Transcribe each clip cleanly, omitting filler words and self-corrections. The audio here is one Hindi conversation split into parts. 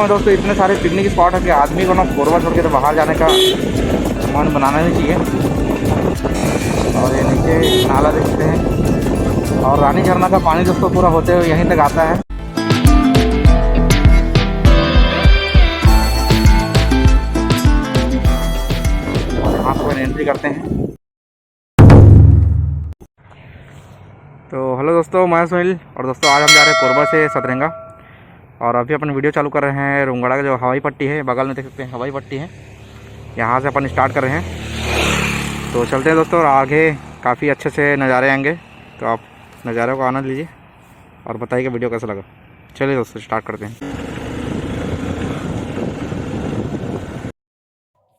में दोस्तों इतने सारे पिकनिक स्पॉट है कि आदमी को ना कोरबा छोड़ के तो बाहर जाने का मन बनाना नहीं चाहिए। और ये नीचे नाला देखते हैं और रानी झरना का पानी दोस्तों पूरा होते हुए यहीं तक आता है। और यहाँ से एंट्री करते हैं। तो हेलो दोस्तों, मैं सुनील और दोस्तों आज हम जा रहे हैं कोरबा से सतरंगा। और अभी अपन वीडियो चालू कर रहे हैं रुंगड़ा का जो हवाई पट्टी है, बगल में देख सकते हैं हवाई पट्टी है, यहाँ से अपन स्टार्ट कर रहे हैं। तो चलते हैं दोस्तों, और आगे काफ़ी अच्छे से नज़ारे आएंगे, तो आप नज़ारों का आनंद लीजिए और बताइए कि वीडियो कैसा लगा। चलिए दोस्तों स्टार्ट करते हैं।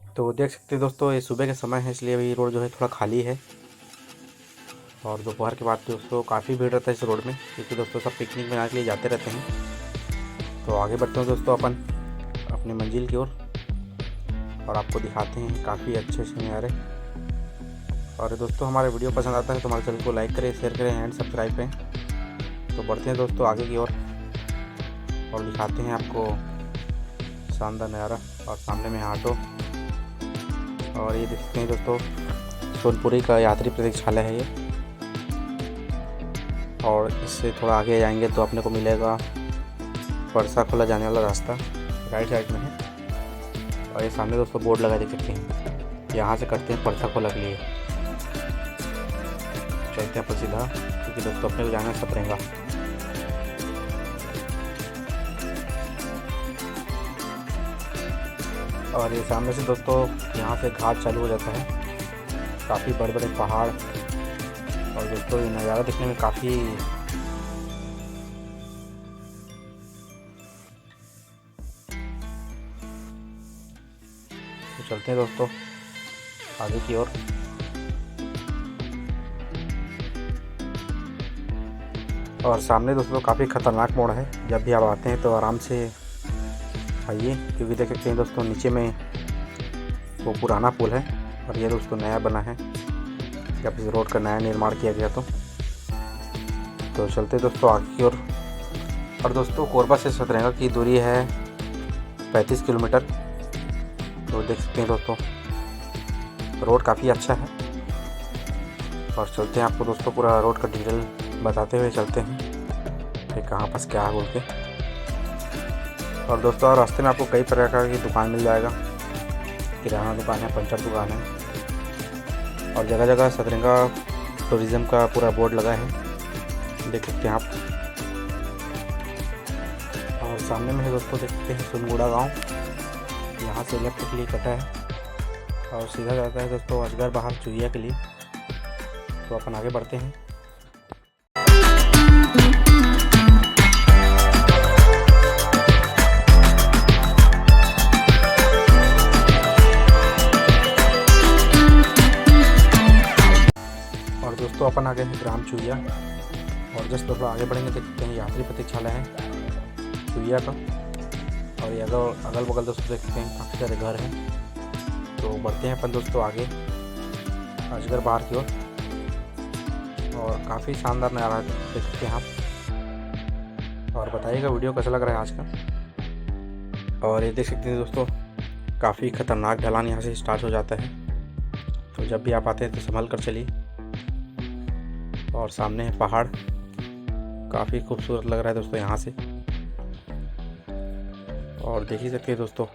तो देख सकते हैं दोस्तों, ये सुबह के समय है इसलिए अभी रोड जो है थोड़ा खाली है। और दोपहर के बाद दोस्तों काफ़ी भीड़ रहता है इस रोड में, क्योंकि दोस्तों सब पिकनिक मनाने के लिए जाते रहते हैं। तो आगे बढ़ते हैं दोस्तों अपन अपनी मंजिल की ओर और आपको दिखाते हैं काफ़ी अच्छे से नज़ारे। और दोस्तों हमारे वीडियो पसंद आता है तो हमारे चैनल को लाइक करें, शेयर करें एंड सब्सक्राइब करें। तो बढ़ते हैं दोस्तों आगे की ओर और दिखाते हैं आपको शानदार नज़ारा। और सामने में ऑटो, और ये देखते हैं दोस्तों सोनपुरी का यात्री प्रतीक्षालय है ये। और इससे थोड़ा आगे जाएंगे तो अपने को मिलेगा परसा खोला जाने वाला रास्ता, राइट साइड में है। और ये सामने दोस्तों बोर्ड लगा देख सकते हैं, यहाँ से करते हैं परसा खोला के लिए। चलते हैं पर सीधा, क्योंकि दोस्तों अपने को जाना सतरंगा। और ये सामने से दोस्तों यहाँ से घाट चालू हो जाता है, काफ़ी बड़े बड़े पहाड़। और दोस्तों ये नज़ारा देखने में काफ़ी तो चलते हैं दोस्तों आगे की ओर। और सामने दोस्तों काफ़ी ख़तरनाक मोड़ है, जब भी आप आते हैं तो आराम से आइए, क्योंकि देख सकते हैं दोस्तों नीचे में वो पुराना पुल है और ये दोस्तों नया बना है, जब इस रोड का नया निर्माण किया गया। तो चलते दोस्तों आगे की ओर। और दोस्तों कोरबा से सतरंगा की दूरी है 35 किलोमीटर। तो देख सकते हैं दोस्तों रोड काफ़ी अच्छा है। और चलते हैं आपको दोस्तों पूरा रोड का डिटेल बताते हुए चलते हैं कि कहाँ पास क्या है बोल के। और दोस्तों रास्ते में आपको कई प्रकार की दुकान मिल जाएगा, किराना दुकान है, पंचर दुकान है, और जगह जगह सतरंगा टूरिज़्म का पूरा बोर्ड लगा है, देख सकते हैं आप। और सामने में है दोस्तों देख सकते हैं सुनगुड़ा गांव, यहाँ से लेफ्ट के लिए कटा है और सीधा जाता है दोस्तों अजगर बाहर चुहिया के लिए। तो अपन आगे बढ़ते हैं। और दोस्तों अपन आगे हैं ग्राम चुहिया, और जस्ट दोस्तों आगे बढ़ेंगे देखते हैं यात्री प्रतीक्षालय है चुहिया का। और ये अगल बगल दोस्तों देखते हैं काफ़ी सारे घर हैं। तो बढ़ते हैं अपन दोस्तों आगे अजगर बाहर की ओर, और काफ़ी शानदार नज़ारा देख सकते हैं आप। और बताइएगा वीडियो कैसा लग रहा है आज का। और ये देख सकते हैं दोस्तों काफ़ी ख़तरनाक ढलान यहाँ से स्टार्ट हो जाता है, तो जब भी आप आते हैं तो संभल कर चलिए। और सामने है पहाड़, काफ़ी खूबसूरत लग रहा है दोस्तों यहाँ से। और देख ही सकते हैं दोस्तों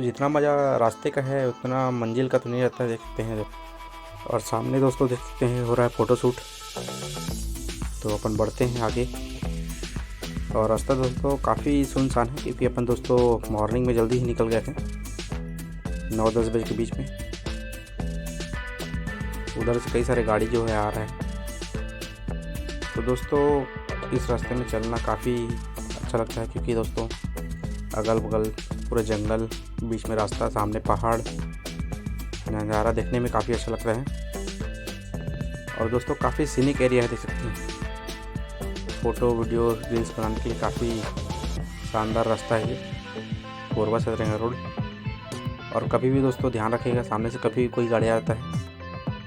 जितना मज़ा रास्ते का है उतना मंजिल का तो नहीं रहता है, देख सकते हैं। और सामने दोस्तों देख सकते हैं हो रहा है फ़ोटोशूट। तो अपन बढ़ते हैं आगे। और रास्ता दोस्तों काफ़ी सुनसान है, क्योंकि अपन दोस्तों मॉर्निंग में जल्दी ही निकल गए थे 9-10 बजे के बीच में। उधर से कई सारे गाड़ी जो है आ रहा है। तो दोस्तों इस रास्ते में चलना काफ़ी अच्छा लगता है, क्योंकि दोस्तों अगल बगल पूरे जंगल, बीच में रास्ता, सामने पहाड़, नज़ारा देखने में काफ़ी अच्छा लगता है। और दोस्तों काफ़ी सीनिक एरिया है, देख सकते हैं। फ़ोटो वीडियो रील्स बनाने के लिए काफ़ी शानदार रास्ता है ये कोरबा सतरंगा रोड। और कभी भी दोस्तों ध्यान रखिएगा, सामने से कभी कोई गाड़ी आता है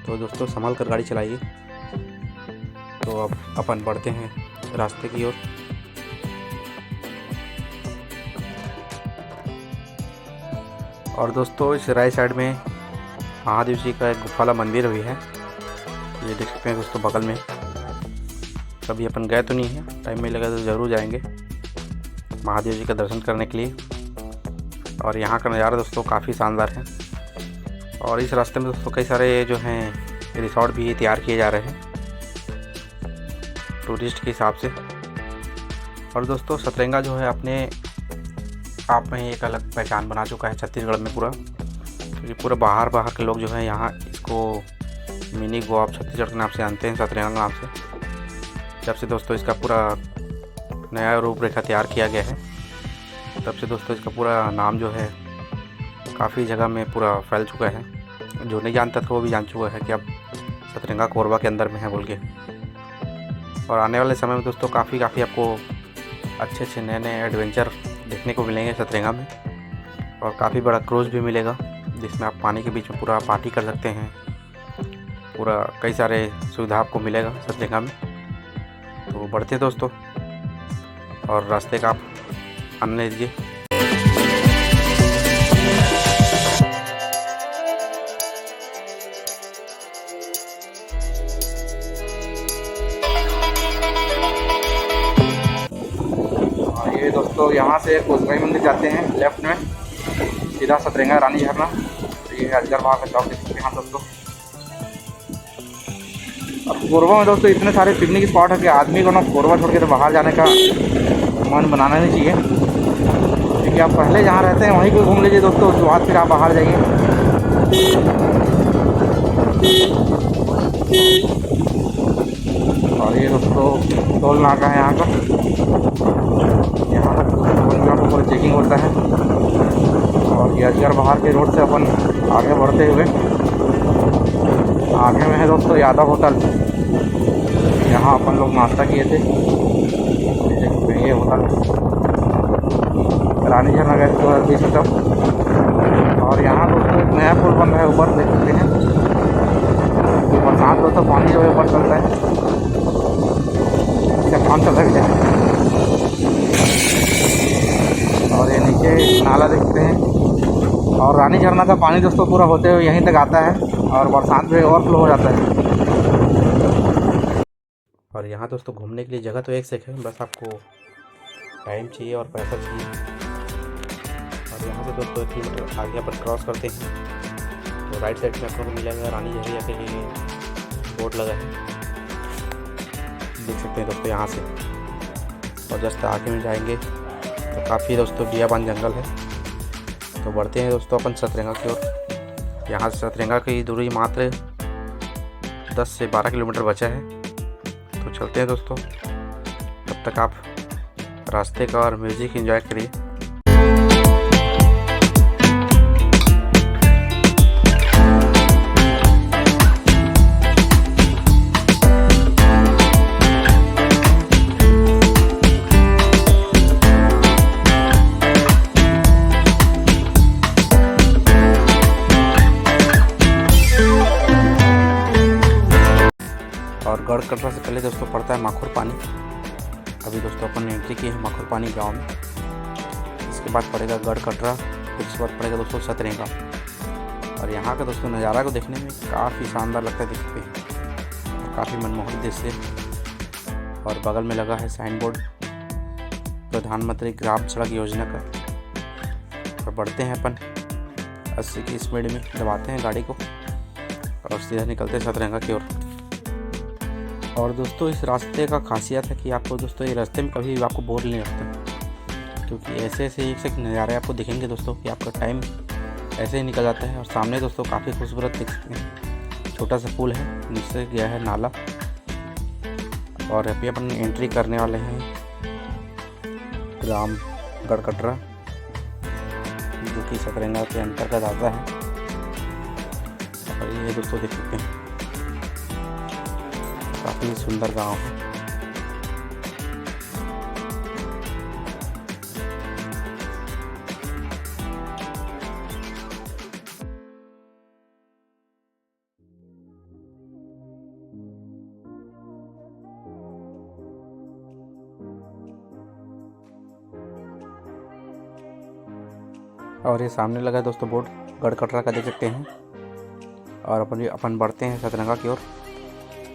तो दोस्तों संभाल कर गाड़ी चलाइए। तो अब अपन बढ़ते हैं रास्ते की ओर। और दोस्तों इस राइट साइड में महादेव जी का एक गुफा वाला मंदिर भी है, ये देख सकते हैं दोस्तों बगल में। कभी अपन गए तो नहीं है, टाइम मिलेगा तो ज़रूर जाएंगे महादेव जी का दर्शन करने के लिए। और यहाँ का नज़ारा दोस्तों काफ़ी शानदार है। और इस रास्ते में दोस्तों कई सारे जो हैं रिसोर्ट भी तैयार किए जा रहे हैं टूरिस्ट के हिसाब से। और दोस्तों सतरंगा जो है अपने आप में एक अलग पहचान बना चुका है छत्तीसगढ़ में पूरा, क्योंकि पूरा बाहर के लोग जो है यहाँ इसको मिनी गोवा ऑफ छत्तीसगढ़ के नाम से जानते हैं, सतरंगा नाम से। जब से दोस्तों इसका पूरा नया रूपरेखा तैयार किया गया है तब से दोस्तों इसका पूरा नाम जो है काफ़ी जगह में पूरा फैल चुका है। जो नहीं जानता था वो भी जान चुका है कि अब सतरंगा कोरबा के अंदर में है बोल के। और आने वाले समय में दोस्तों काफ़ी आपको अच्छे नए एडवेंचर देखने को मिलेंगे सतरंगा में। और काफ़ी बड़ा क्रूज़ भी मिलेगा जिसमें आप पानी के बीच में पूरा पार्टी कर सकते हैं। पूरा कई सारे सुविधा आपको मिलेगा सतरंगा में। तो बढ़ते हैं दोस्तों और रास्ते का आप आनंद लीजिए। ये दोस्तों यहाँ से कोसगाई मंदिर जाते हैं लेफ्ट में, सीधा सतरंगा रानी झरना। तो ये है अजगर वहाँ का चौक, देख सकते हैं हम दोस्तों। अब कोरबा में दोस्तों इतने सारे पिकनिक स्पॉट है कि आदमी को ना कोरबा छोड़ के तो बाहर जाने का मन बनाना नहीं चाहिए, क्योंकि आप पहले जहाँ रहते हैं वहीं पे घूम लीजिए दोस्तों, उसके बाद फिर आप बाहर जाइए। और ये दोस्तों टोल नाका है यहाँ का, यहाँ पर पूरा चेकिंग होता है। और ये अजगर बाहर के रोड से अपन आगे बढ़ते हुए आगे में है दोस्तों यादव होटल। यहाँ अपन लोग नाश्ता किए थे, ये होटल रानी झरना गए थे बीच में तब। और यहाँ दोस्तों एक नया पुल बन रहा है ऊपर, देख सकते हैं। बरसात दोस्तों पानी जो है ऊपर चलता है, इससे काम चल सकता है। और ये नीचे नाला देखते हैं। और रानी झरना का पानी दोस्तों पूरा होते हुए यहीं तक आता है और बरसात में ओवरफ्लो हो जाता है। और यहाँ दोस्तों घूमने के लिए जगह तो एक से एक है, बस आपको टाइम चाहिए और पैसा चाहिए। और यहाँ से दोस्तों 1 किलोमीटर आगे अपन क्रॉस करते हैं तो राइट साइड में आपको मिलेगा रानी झरिया के लिए बोर्ड लगा है, देख सकते हैं दोस्तों यहाँ से। और जस्ट आगे में जाएंगे तो काफ़ी दोस्तों बियाबान जंगल है। तो बढ़ते हैं दोस्तों अपन सतरंगा की ओर। यहाँ से सतरंगा की दूरी मात्र 10 से 12 किलोमीटर बचा है। तो चलते हैं दोस्तों, तब तक आप रास्ते का और म्यूज़िक एंजॉय करिए। और गढ़ कटरा से पहले दोस्तों पड़ता है माखुर पानी। अभी दोस्तों अपन ने एंट्री की है माखुर पानी गांव में। इसके बाद पड़ेगा गढ़ कटरा, फिर इसके बाद पड़ेगा दोस्तों सतरंगा। और यहाँ का दोस्तों नज़ारा को देखने में काफ़ी शानदार लगता है, देख सकते हैं। और काफ़ी मनमोहक दृश्य है। और बगल में लगा है साइन बोर्ड प्रधानमंत्री ग्राम सड़क योजना का। और बढ़ते हैं अपन 80 की स्पीड में, दबाते हैं गाड़ी को और सीधा निकलते हैं सतरंगा की ओर। और दोस्तों इस रास्ते का खासियत है कि आपको दोस्तों ये रास्ते में कभी भी आपको बोर नहीं लगता, क्योंकि ऐसे एक से एक नज़ारे आपको दिखेंगे दोस्तों कि आपका टाइम ऐसे ही निकल जाता है। और सामने दोस्तों काफ़ी खूबसूरत देख सकते हैं, छोटा सा पुल है, नीचे गया है नाला। और अभी अपन एंट्री करने वाले हैं ग्राम गढ़ कटरा, जो कि सतरंगा के अंतर्गत आता है। और ये दोस्तों देख सकते हैं काफ़ी सुंदर गांव है। और ये सामने लगा है दोस्तों बोर्ड गढ़ कटरा का, देख सकते हैं। और अपन बढ़ते हैं सतरंगा की ओर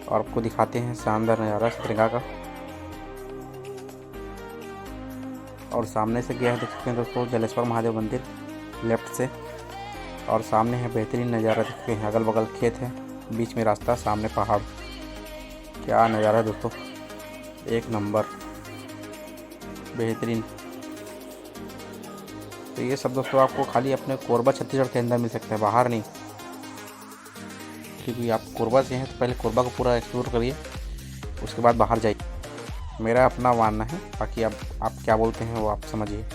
और आपको दिखाते हैं शानदार नज़ारा सतरंगा का। और सामने से गया है, देख सकते हैं दोस्तों, जलेश्वर महादेव मंदिर लेफ्ट से। और सामने है बेहतरीन नज़ारा, देखते हैं अगल बगल खेत है, बीच में रास्ता, सामने पहाड़। क्या नज़ारा है दोस्तों, एक नंबर, बेहतरीन। तो ये सब दोस्तों आपको खाली अपने कोरबा छत्तीसगढ़ के अंदर मिल सकता है, बाहर नहीं। क्योंकि आप कोरबा से हैं तो पहले कोरबा को पूरा एक्सप्लोर करिए, उसके बाद बाहर जाइए, मेरा अपना मानना है। बाकी आप क्या बोलते हैं वो आप समझिए।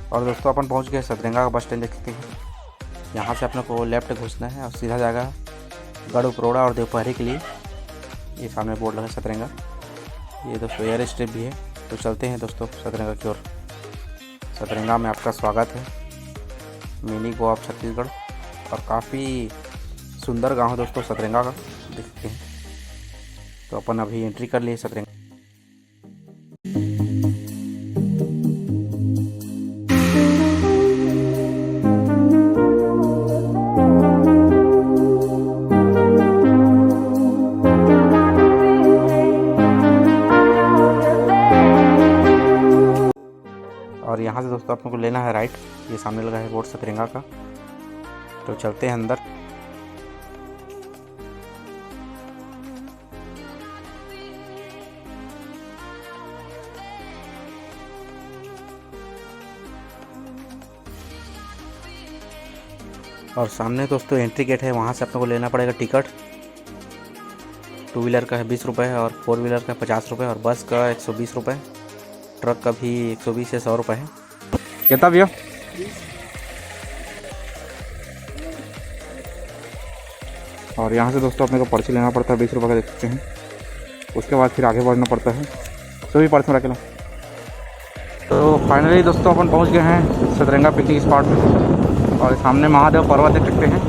और दोस्तों अपन पहुंच गए सतरंगा का बस स्टैंड, देख सकते हैं। यहाँ से अपने को लेफ्ट घुसना है और सीधा जाएगा गढ़ उपरोड़ा और देवपहरी के लिए। ये सामने बोर्ड लगा सतरंगा, ये दोस्तों एयर स्ट्रिप भी है। तो चलते हैं दोस्तों सतरंगा की ओर। सतरंगा में आपका स्वागत है, मिनी गोवा ऑफ छत्तीसगढ़। और काफ़ी सुंदर गांव है दोस्तों सतरंगा का, देख सकते हैं। तो अपन अभी एंट्री कर लिए सतरंगा। और यहाँ से दोस्तों आपको लेना है राइट, ये सामने लगा है बोर्ड सतरंगा का। तो चलते हैं अंदर। और सामने दोस्तों एंट्री गेट है, वहाँ से अपने को लेना पड़ेगा टिकट। 2 व्हीलर का है 20 रुपये और 4 व्हीलर का 50 रुपये और बस का 120 रुपये, ट्रक का भी 120 से 100 रुपये है। कितना भैया? और यहाँ से दोस्तों अपने को पर्ची लेना पड़ता है 20 रुपये का, देख सकते हैं। उसके बाद फिर आगे बढ़ना पड़ता है, सभी पर्च में रख लो। तो फाइनली दोस्तों अपन पहुँच गए हैं सतरंगा पिकनिक स्पॉट में। और सामने महादेव पर्वत देख सकते हैं,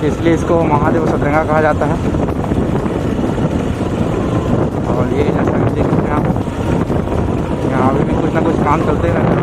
इसलिए इसको महादेव सतरंगा कहा जाता है। और ये जैसा देख सकते हैं आप, यहाँ अभी भी कुछ ना कुछ काम चलते रहते हैं।